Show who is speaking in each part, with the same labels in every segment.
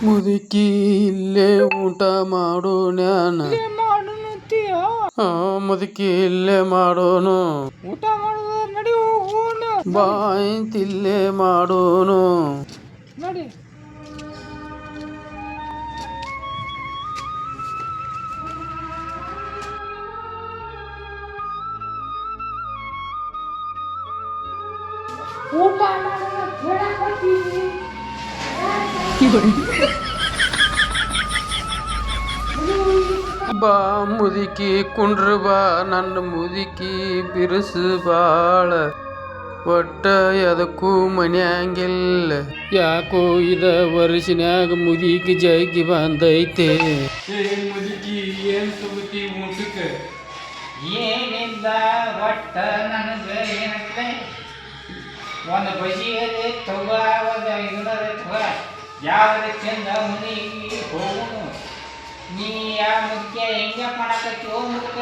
Speaker 1: ಮುದುಕಿ ಇಲ್ಲೇ ಊಟ ಮಾಡೋಣ್ಯಾನ. ಮುದುಕಿ ಇಲ್ಲೇ ಮಾಡೋನು.
Speaker 2: ಊಟ ಮಾಡೋದು ನಡಿ ಹೋಗೋಣ.
Speaker 1: ಬಾಯಿಂತಿಲ್ಲೇ ಮಾಡೋನು.
Speaker 2: ನಡಿ. ಊಟ
Speaker 1: ಬಾ ಮುದುಕಿ ಕುಂಡ್ರ ಬಾ ನನ್ನ ಮುದುಕಿ ಬಿರುಸು ಬಾಳ ಒಟ್ಟ ಎದಕ್ಕೂ ಮನ್ಯಾಂಗಿಲ್ಲ. ಯಾಕೋ ಇದ ವರ್ಷನ್ಯಾಗ ಮುದುಕಿ ಜಗ್ಗಿ ಬಂದೈತೆ. ಮುದುಕಿ ಏನ್ ತಗೋತಿ ಊಟಕ್ಕೆ?
Speaker 2: ಏನಿಲ್ಲ ಒಟ್ಟ ನನಗೆ ಏನಂದ್ರೆ ಒಂದು ಬಜಿಯಲ್ಲಿ ತಗೋ ಒಂದು ಇದರ ತಗೋ ಯಾವ್ದು ಚಂದ ಮನೆಗೆ ಹೋಗುನು. ನೀ ಯಾ ಮುದುಕಿ ಹೆಂಗೆ ಮಾಡಕತ್ತಿ ಹೋ ಮುದುಕ?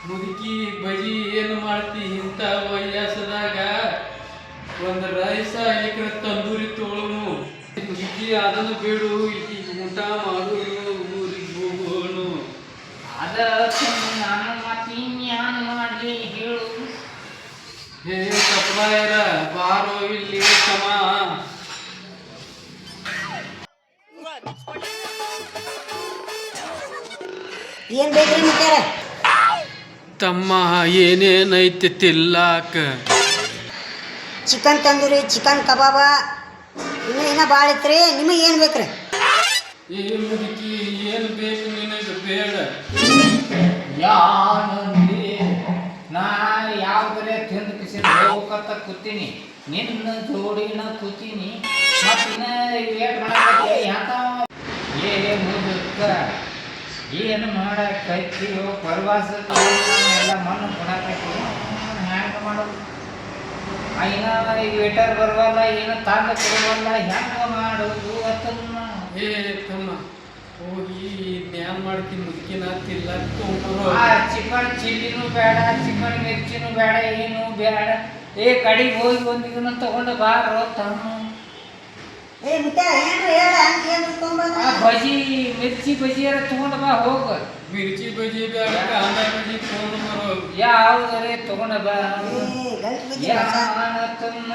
Speaker 1: ಮುದುಕಿ ಬಜಿ ಏನು ಮಾಡ್ತಿ ಇಂಥ ವಯಸ್ಸದಾಗ? ಒಂದು ರೈಸ ಎಕರೆ ತಂದೂರಿ ತೊಗೊಳನು. ಮುದುಕಿ ಅದನ್ನು ಬಿಡು, ಈಗ ಊಟ ಮಾಡೋನು, ಊರಿಗೆ ಹೋಗೋನು.
Speaker 2: ಅದ ನಾನು ಮತ್ತೆ ಇನ್ಯಾನು ಮಾಡಲಿ ಹೇಳು?
Speaker 1: ಹೇ ಕಪ್ಪಾಯರ ಬಾರೋ ಇಲ್ಲಿ ಸಮ.
Speaker 3: ಏನ್ ಬೇಕ್ರಿ ಮುಖ್ಯಾರ?
Speaker 1: ತಮ್ಮ ಏನೇನೈತಿ ತಿಲ್ಲಾಕ?
Speaker 3: ಚಿಕನ್ ತಂದೂರಿ, ಚಿಕನ್ ಕಬಾಬ, ಇನ್ನ ಭಾಳ ಐತ್ರಿ. ನಿಮಗೆ ಏನು ಬೇಕ್ರಿ?
Speaker 1: ಏ ಮುದುಕಿ ಏನು ಬೇಕು ನಿನಗೆ? ಬೇಡ
Speaker 2: ಯಾನಂದಿ ನಾ ಯಾವ್ದರೆ ತಿಂದು ಕಿಸಿ ಹೋಗತ್ತ ಕೂತೀನಿ, ನಿನ್ನ ಜೋಡಿನ ಕೂತೀನಿ. ಮತ್ತಿನ್ನ ವೇಟ್ ಮಾಡಕ್ಕೆ ಯಾಕ ಏ ಮುದುಕ ಏನು ಮಾಡಕ್ಕೈತಿಯೋ? ಪ್ರವಾಸ ಎಲ್ಲ ಮಣ್ಣು ಕೊಡಕೈತಿ, ಹ್ಯಾಂಗ ಮಾಡೋದು? ಐನ ವೇಟರ್ ಬರುವಲ್ಲ, ಏನು ತಾಂಡ ಕೊಡುವಲ್ಲ, ಹೆಂಗ ಮಾಡೋದು ಅದನ್ನ?
Speaker 1: ಏ ತಮ್ಮ ಹೋಗಿ ಧ್ಯಾನ ಮಾಡ್ತೀನಿ. ಮುದುಕಿನ ತಿಲ್ಲ
Speaker 2: ಚಿಕನ್ ಚಿಲ್ಲಿನೂ ಬೇಡ, ಚಿಕನ್ ಮಿರ್ಚಿನೂ ಬೇಡ, ಏನು ಬೇಡ. ಏ ಕಡೆಗೆ ಹೋಗಿ ಒಂದು ಇದನ್ನ ತಗೊಂಡು ಬಾರೋ ತಮ್ಮ.
Speaker 3: ಏ ಮುಖ್ಯಾರ ಏನ್ರಿ ಹೇಳ? ಏನು ತೊಗೊಂಬಂದ?
Speaker 2: ಬಜಿ ಮಿರ್ಚಿ ಬಜಿಯಾರ ತಗೊಂಡು ಬಾ ಹೋಗ.
Speaker 1: ಮಿರ್ಚಿ ಬಜಿ ಬೇಡ, ಕಾಂದ ಬಜಿ ತಗೊಂಡು ಬರೋ.
Speaker 2: ಯಾವುದರೆ ತಗೊಂಡು ಬಾ.
Speaker 3: ಗಂಟು
Speaker 2: ಯಾನತನ್ನ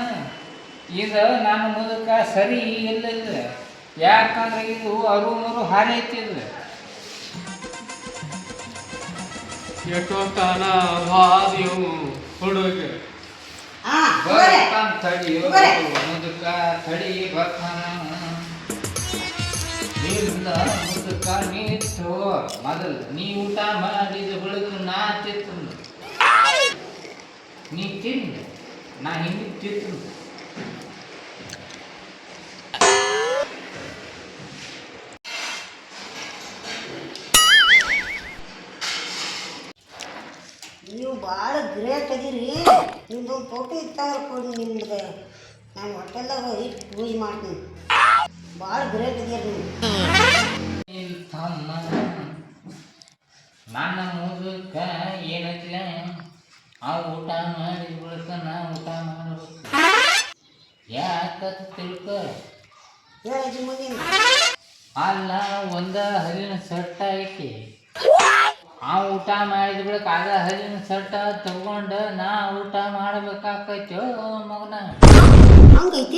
Speaker 2: ಇದು ನನ್ನ ಮುದುಕ ಸರಿ ಇಲ್ಲ. ಯಾಕಂದ್ರೆ ಇದು ಅರು ಹಾರಿ ಐತಿದ್ರು.
Speaker 1: ಎಷ್ಟೋ ಕಾಲ ಹಾದಿಯವು ಹುಡುಗ
Speaker 2: ಬರ್ತಾನ ತಡಿಯೋ ಮುದುಕ, ತಡಿ ಬರ್ತಾನ. ಇಲ್ಲ ಮುದುಕ ನಿಂತು ಮೊದಲು ನೀ ಊಟ ಮಾಡಿದ ಬಳಿಕ ನಾ ತಿಂದು ನೀ ತಿಂದು ನಾ ಹಿಂಗೆ ತಿಂದು.
Speaker 3: ನೀವು ಭಾಳ ಗ್ರೇಟ್ ಅದೀರಿ. ನಿಮ್ದು ಫೋಟೋ ಇತ್ತಾಗ ಕೊಡಿ ನಿಮ್ದು. ನಾನು ಹೋಟೆಲ್ದಾಗ ಇಟ್ಟು ಪೂಜೆ ಮಾಡ್ತೀನಿ. ಭಾಳ ಗ್ರೇಟ್ ಅದೀರಿ ನೀವು.
Speaker 2: ನನ್ನ ಮುದುಕ ಏನೈತಿಲ್ಲ, ಆ ಊಟ ಮಾಡಿದ ಬಳಿಕ ನಾ ಊಟ ಮಾಡಬೇಕು. ಯಾಕತ್ ತಿಳ್ಕೊ.
Speaker 3: ಹೇಳಿ ಮುಂದಿನ
Speaker 2: ಅಲ್ಲ ಒಂದ ಹರಿನ ಸಟ್ಟ ಐತಿ. ಆ ಊಟ ಮಾಡಿದ ಬಳಿಕ ಅದ ಹರಿನ ಸಟ್ಟ ತಗೊಂಡು ನಾ ಊಟ ಮಾಡಬೇಕಾಕೈತೋ ಮಗನ?
Speaker 3: ಹಂಗೈತಿ.